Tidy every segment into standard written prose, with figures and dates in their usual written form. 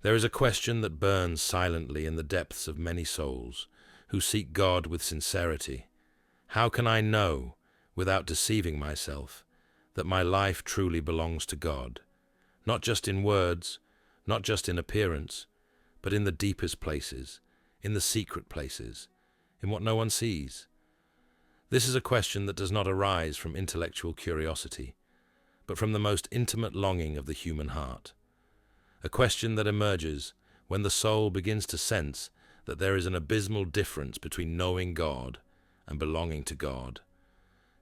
There is a question that burns silently in the depths of many souls who seek God with sincerity. How can I know, without deceiving myself, that my life truly belongs to God? Not just in words, not just in appearance, but in the deepest places, in the secret places, in what no one sees. This is a question that does not arise from intellectual curiosity, but from the most intimate longing of the human heart. A question that emerges when the soul begins to sense that there is an abysmal difference between knowing God and belonging to God,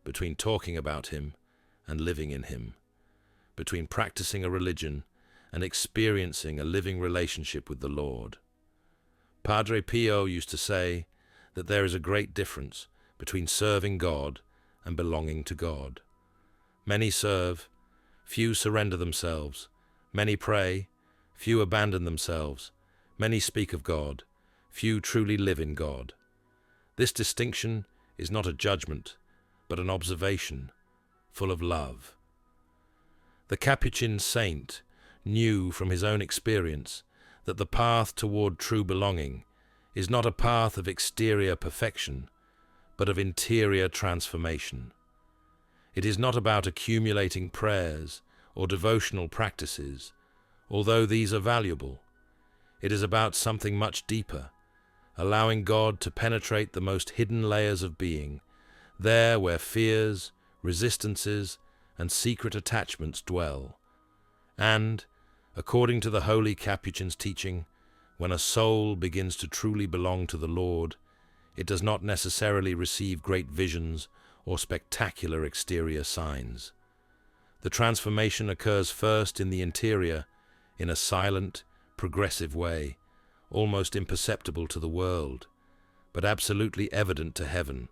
between talking about Him and living in Him, between practicing a religion and experiencing a living relationship with the Lord. Padre Pio used to say that there is a great difference between serving God and belonging to God. Many serve, few surrender themselves, many pray, few abandon themselves, many speak of God, few truly live in God. This distinction is not a judgment, but an observation, full of love. The Capuchin saint knew from his own experience that the path toward true belonging is not a path of exterior perfection, but of interior transformation. It is not about accumulating prayers or devotional practices, although these are valuable. It is about something much deeper, allowing God to penetrate the most hidden layers of being, there where fears, resistances, and secret attachments dwell. And, according to the holy Capuchin's teaching, when a soul begins to truly belong to the Lord, it does not necessarily receive great visions or spectacular exterior signs. The transformation occurs first in the interior, in a silent, progressive way, almost imperceptible to the world, but absolutely evident to heaven.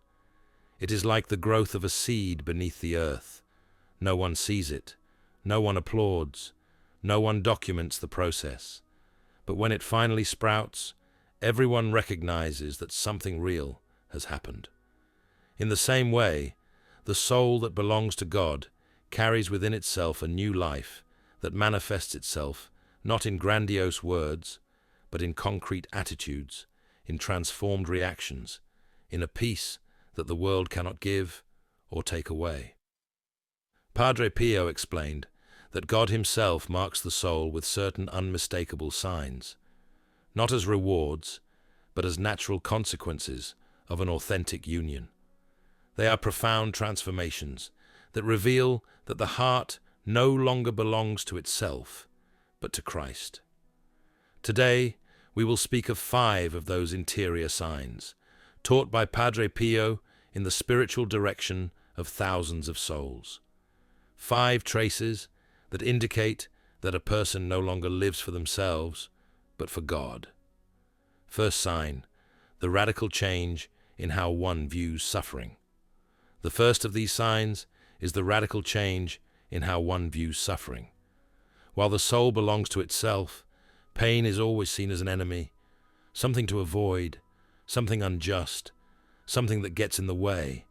It is like the growth of a seed beneath the earth. No one sees it, no one applauds, no one documents the process. But when it finally sprouts, everyone recognizes that something real has happened. In the same way, the soul that belongs to God carries within itself a new life that manifests itself not in grandiose words, but in concrete attitudes, in transformed reactions, in a peace that the world cannot give or take away. Padre Pio explained that God Himself marks the soul with certain unmistakable signs, not as rewards, but as natural consequences of an authentic union. They are profound transformations that reveal that the heart no longer belongs to itself, but to Christ. Today, we will speak of 5 of those interior signs, taught by Padre Pio in the spiritual direction of thousands of souls. 5 traces that indicate that a person no longer lives for themselves, but for God. First sign, the radical change in how one views suffering. The first of these signs is the radical change in how one views suffering. While the soul belongs to itself, pain is always seen as an enemy, something to avoid, something unjust, something that gets in the way,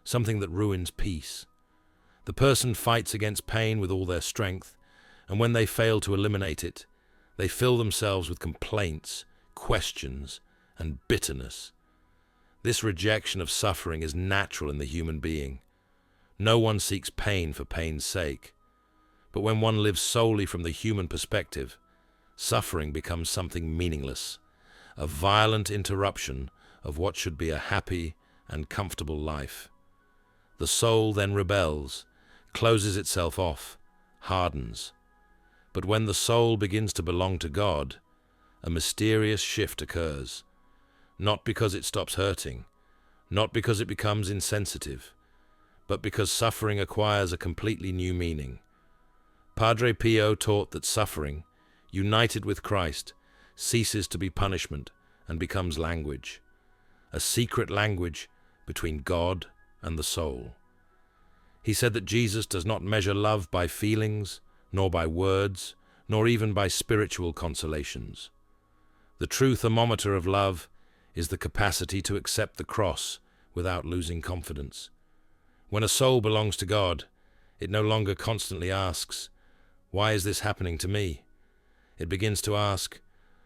something that ruins peace. The person fights against pain with all their strength, and when they fail to eliminate it, they fill themselves with complaints, questions, and bitterness. This rejection of suffering is natural in the human being. No one seeks pain for pain's sake. But when one lives solely from the human perspective, suffering becomes something meaningless, a violent interruption of what should be a happy and comfortable life. The soul then rebels, closes itself off, hardens. But when the soul begins to belong to God, a mysterious shift occurs, not because it stops hurting, not because it becomes insensitive, but because suffering acquires a completely new meaning. Padre Pio taught that suffering, united with Christ, ceases to be punishment and becomes language, a secret language between God and the soul. He said that Jesus does not measure love by feelings, nor by words, nor even by spiritual consolations. The true thermometer of love is the capacity to accept the cross without losing confidence. When a soul belongs to God, it no longer constantly asks, "Why is this happening to me?" It begins to ask,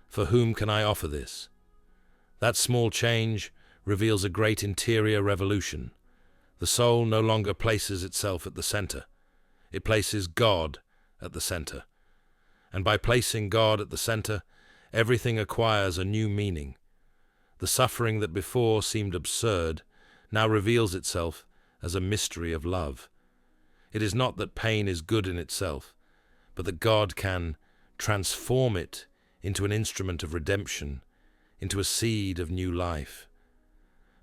"For whom can I offer this?" That small change reveals a great interior revolution. The soul no longer places itself at the center. It places God at the center. And by placing God at the center, everything acquires a new meaning. The suffering that before seemed absurd now reveals itself as a mystery of love. It is not that pain is good in itself, but that God can transform it into an instrument of redemption, into a seed of new life.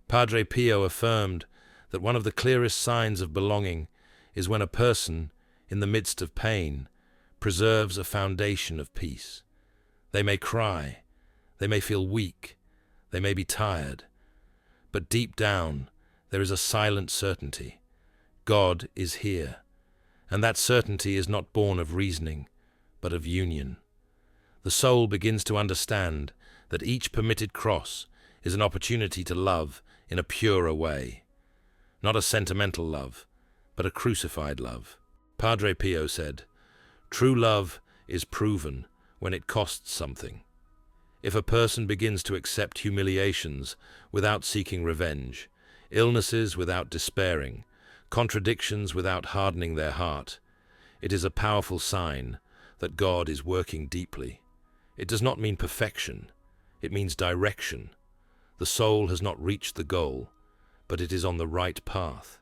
Padre Pio affirmed that one of the clearest signs of belonging is when a person, in the midst of pain, preserves a foundation of peace. They may cry, they may feel weak, they may be tired, but deep down there is a silent certainty. God is here, and that certainty is not born of reasoning, but of union. The soul begins to understand that each permitted cross is an opportunity to love in a purer way. Not a sentimental love, but a crucified love. Padre Pio said, "True love is proven when it costs something." If a person begins to accept humiliations without seeking revenge, illnesses without despairing, contradictions without hardening their heart, it is a powerful sign that God is working deeply. It does not mean perfection, it means direction. The soul has not reached the goal, but it is on the right path.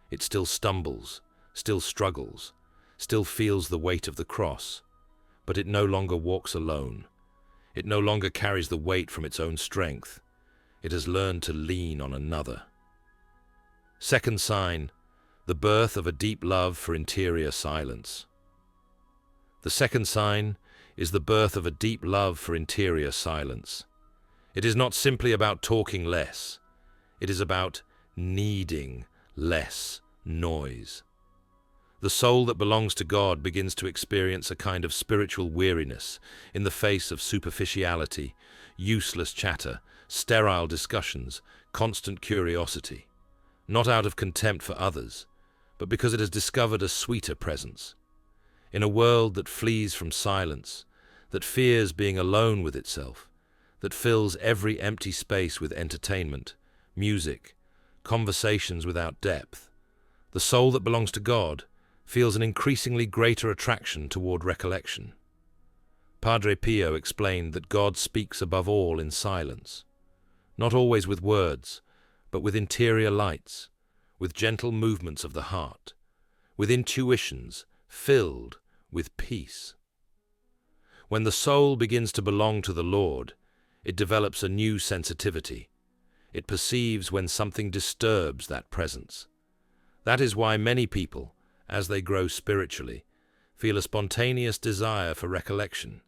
It still stumbles, still struggles, still feels the weight of the cross, but it no longer walks alone. It no longer carries the weight from its own strength. It has learned to lean on another. Second sign, the birth of a deep love for interior silence. The second sign is the birth of a deep love for interior silence. It is not simply about talking less. It is about needing less noise. The soul that belongs to God begins to experience a kind of spiritual weariness in the face of superficiality, useless chatter, sterile discussions, constant curiosity. Not out of contempt for others, but because it has discovered a sweeter presence. In a world that flees from silence, that fears being alone with itself, that fills every empty space with entertainment, music, conversations without depth, the soul that belongs to God feels an increasingly greater attraction toward recollection. Padre Pio explained that God speaks above all in silence, not always with words, but with interior lights, with gentle movements of the heart, with intuitions filled with peace. When the soul begins to belong to the Lord, it develops a new sensitivity. It perceives when something disturbs that presence. That is why many people, as they grow spiritually, feel a spontaneous desire for recollection.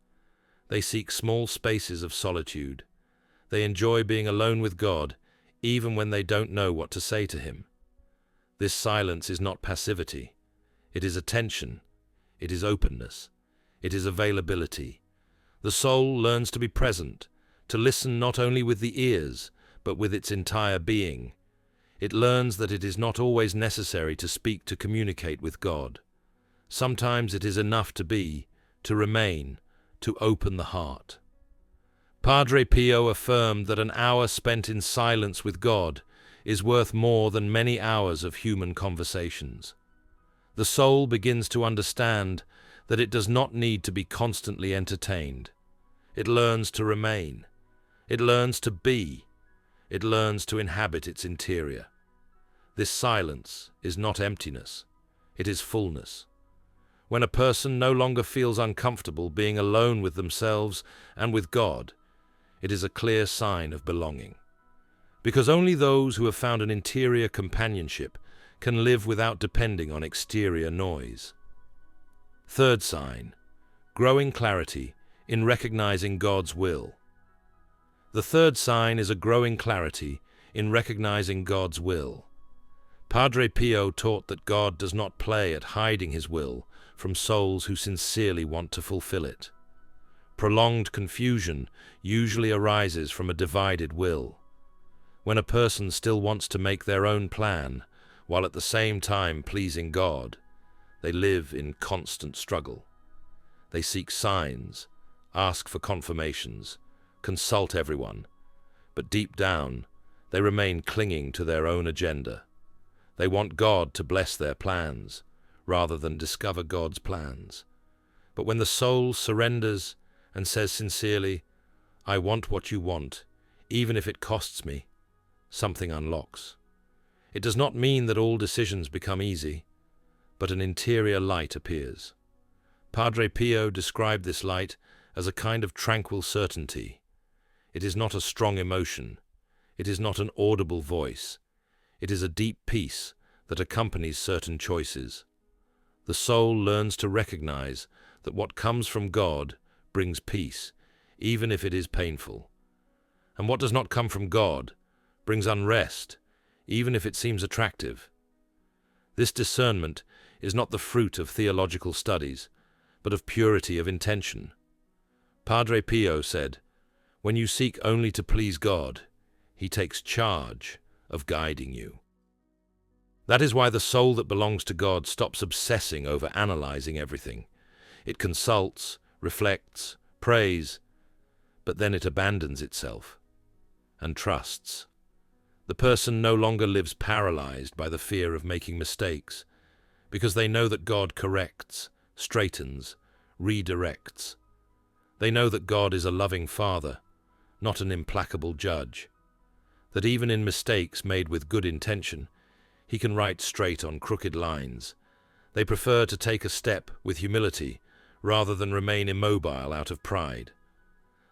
They seek small spaces of solitude. They enjoy being alone with God, even when they don't know what to say to Him. This silence is not passivity. It is attention. It is openness. It is availability. The soul learns to be present, to listen not only with the ears, but with its entire being. It learns that it is not always necessary to speak to communicate with God. Sometimes it is enough to be, to remain, to open the heart. Padre Pio affirmed that an hour spent in silence with God is worth more than many hours of human conversations. The soul begins to understand that it does not need to be constantly entertained. It learns to remain. It learns to be. It learns to inhabit its interior. This silence is not emptiness. It is fullness. When a person no longer feels uncomfortable being alone with themselves and with God, it is a clear sign of belonging. Because only those who have found an interior companionship can live without depending on exterior noise. Third sign, growing clarity in recognizing God's will. The third sign is a growing clarity in recognizing God's will. Padre Pio taught that God does not play at hiding His will from souls who sincerely want to fulfill it. Prolonged confusion usually arises from a divided will. When a person still wants to make their own plan, while at the same time pleasing God, they live in constant struggle. They seek signs, ask for confirmations, consult everyone, but deep down, they remain clinging to their own agenda. They want God to bless their plans, rather than discover God's plans. But when the soul surrenders and says sincerely, "I want what you want, even if it costs me," something unlocks. It does not mean that all decisions become easy, but an interior light appears. Padre Pio described this light as a kind of tranquil certainty. It is not a strong emotion. It is not an audible voice. It is a deep peace that accompanies certain choices. The soul learns to recognize that what comes from God brings peace, even if it is painful. And what does not come from God brings unrest, even if it seems attractive. This discernment is not the fruit of theological studies, but of purity of intention. Padre Pio said, "When you seek only to please God, He takes charge of guiding you." That is why the soul that belongs to God stops obsessing over analyzing everything. It consults, reflects, prays, but then it abandons itself and trusts. The person no longer lives paralyzed by the fear of making mistakes, because they know that God corrects, straightens, redirects. They know that God is a loving Father, not an implacable judge, that even in mistakes made with good intention, He can write straight on crooked lines. They prefer to take a step with humility rather than remain immobile out of pride.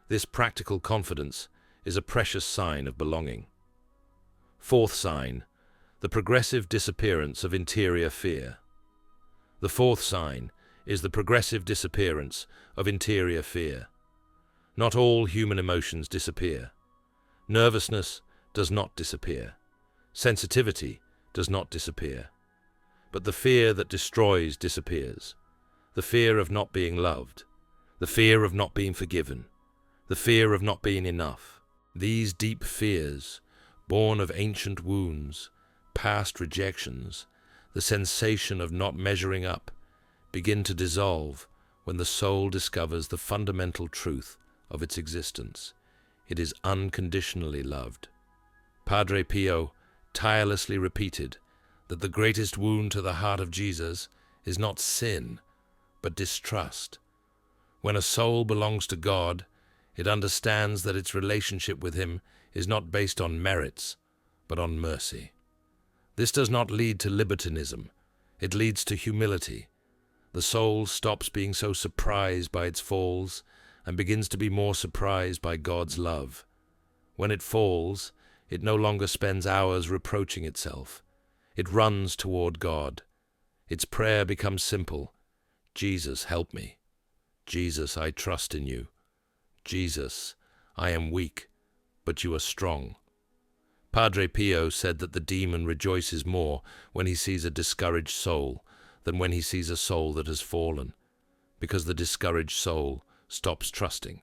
This practical confidence is a precious sign of belonging. Fourth sign, the progressive disappearance of interior fear. The fourth sign is the progressive disappearance of interior fear. Not all human emotions disappear. Nervousness does not disappear. Sensitivity does not disappear. But the fear that destroys disappears. The fear of not being loved. The fear of not being forgiven. The fear of not being enough. These deep fears, born of ancient wounds, past rejections, the sensation of not measuring up, begin to dissolve when the soul discovers the fundamental truth of its existence. It is unconditionally loved. Padre Pio tirelessly repeated that the greatest wound to the heart of Jesus is not sin, but distrust. When a soul belongs to God, it understands that its relationship with Him is not based on merits, but on mercy. This does not lead to libertinism. It leads to humility. The soul stops being so surprised by its falls and begins to be more surprised by God's love. When it falls, it no longer spends hours reproaching itself. It runs toward God. Its prayer becomes simple. Jesus, help me. Jesus, I trust in you. Jesus, I am weak, but you are strong. Padre Pio said that the demon rejoices more when he sees a discouraged soul than when he sees a soul that has fallen, because the discouraged soul stops trusting.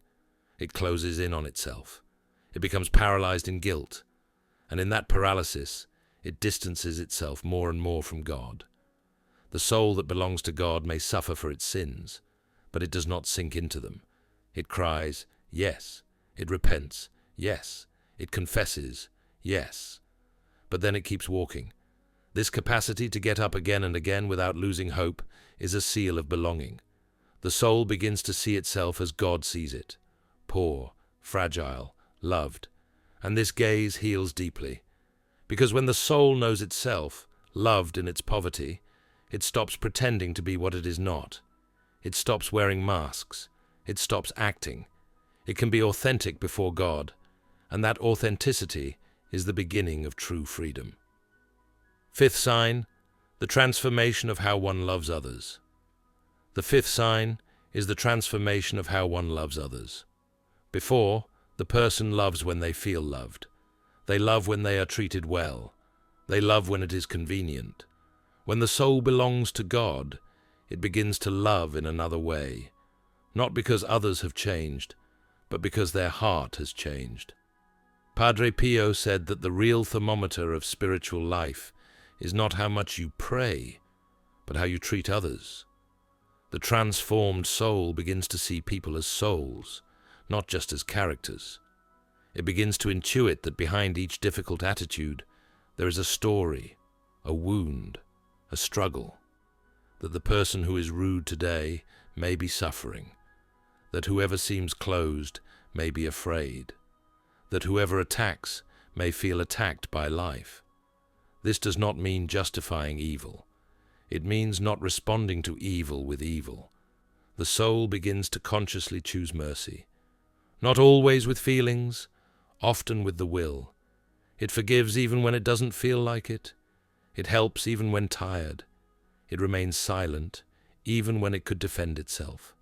It closes in on itself. It becomes paralyzed in guilt, and in that paralysis, it distances itself more and more from God. The soul that belongs to God may suffer for its sins, but it does not sink into them. It cries, yes. It repents, yes. It confesses, yes. But then it keeps walking. This capacity to get up again and again without losing hope is a seal of belonging. The soul begins to see itself as God sees it, poor, fragile, loved, and this gaze heals deeply. Because when the soul knows itself, loved in its poverty, it stops pretending to be what it is not. It stops wearing masks. It stops acting. It can be authentic before God, and that authenticity is the beginning of true freedom. Fifth sign, the transformation of how one loves others. The fifth sign is the transformation of how one loves others. Before, the person loves when they feel loved. They love when they are treated well. They love when it is convenient. When the soul belongs to God, it begins to love in another way, not because others have changed, but because their heart has changed. Padre Pio said that the real thermometer of spiritual life is not how much you pray, but how you treat others. The transformed soul begins to see people as souls, not just as characters. It begins to intuit that behind each difficult attitude there is a story, a wound, a struggle, that the person who is rude today may be suffering, that whoever seems closed may be afraid, that whoever attacks may feel attacked by life. This does not mean justifying evil. It means not responding to evil with evil. The soul begins to consciously choose mercy, not always with feelings, often with the will. It forgives even when it doesn't feel like it. It helps even when tired. It remains silent even when it could defend itself.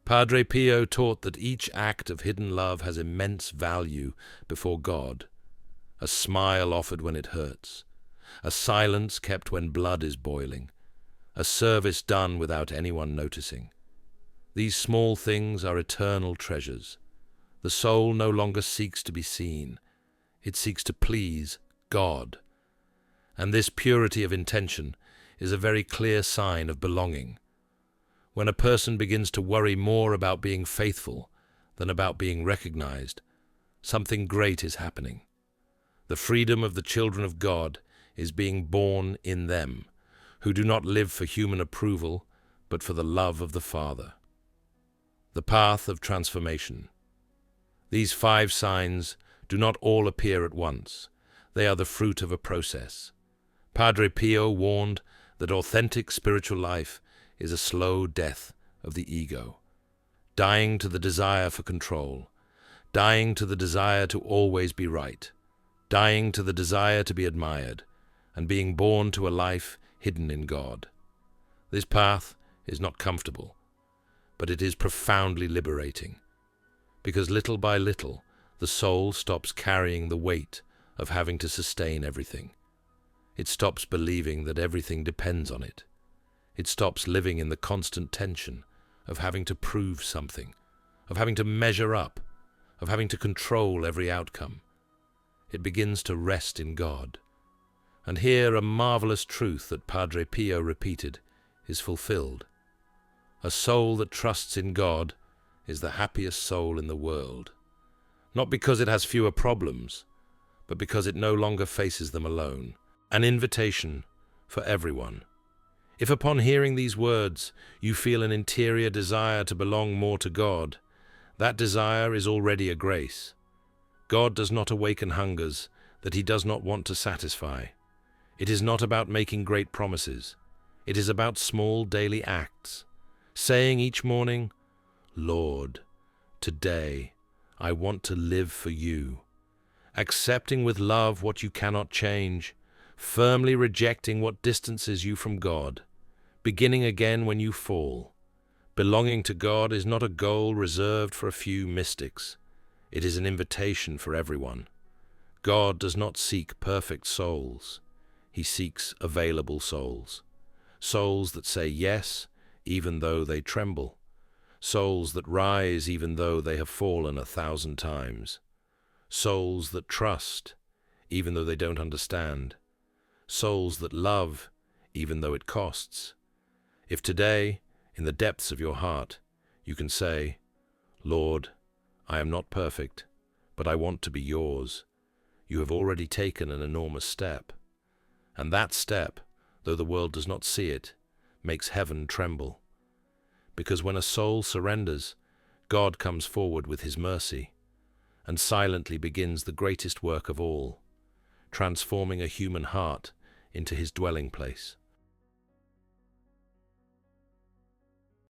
Padre Pio taught that each act of hidden love has immense value before God. A smile offered when it hurts, a silence kept when blood is boiling, a service done without anyone noticing. These small things are eternal treasures. The soul no longer seeks to be seen. It seeks to please God. And this purity of intention is a very clear sign of belonging. When a person begins to worry more about being faithful than about being recognized, something great is happening. The freedom of the children of God is being born in them, who do not live for human approval, but for the love of the Father. The path of transformation. These 5 signs do not all appear at once. They are the fruit of a process. Padre Pio warned that authentic spiritual life is a slow death of the ego, dying to the desire for control, dying to the desire to always be right, dying to the desire to be admired, and being born to a life hidden in God. This path is not comfortable, but it is profoundly liberating, because little by little the soul stops carrying the weight of having to sustain everything. It stops believing that everything depends on it. It stops living in the constant tension of having to prove something, of having to measure up, of having to control every outcome. It begins to rest in God. And here a marvelous truth that Padre Pio repeated is fulfilled. A soul that trusts in God is the happiest soul in the world, not because it has fewer problems, but because it no longer faces them alone. An invitation for everyone. If upon hearing these words you feel an interior desire to belong more to God, that desire is already a grace. God does not awaken hungers that he does not want to satisfy. It is not about making great promises. It is about small daily acts, saying each morning, "Lord, today I want to live for you," accepting with love what you cannot change, firmly rejecting what distances you from God, beginning again when you fall. Belonging to God is not a goal reserved for a few mystics. It is an invitation for everyone. God does not seek perfect souls. He seeks available souls. Souls that say yes, even though they tremble. Souls that rise even though they have fallen 1,000 times. Souls that trust, even though they don't understand. Souls that love, even though it costs. If today, in the depths of your heart, you can say, "Lord, I am not perfect, but I want to be yours," you have already taken an enormous step. And that step, though the world does not see it, makes heaven tremble. Because when a soul surrenders, God comes forward with his mercy, and silently begins the greatest work of all, transforming a human heart into his dwelling place.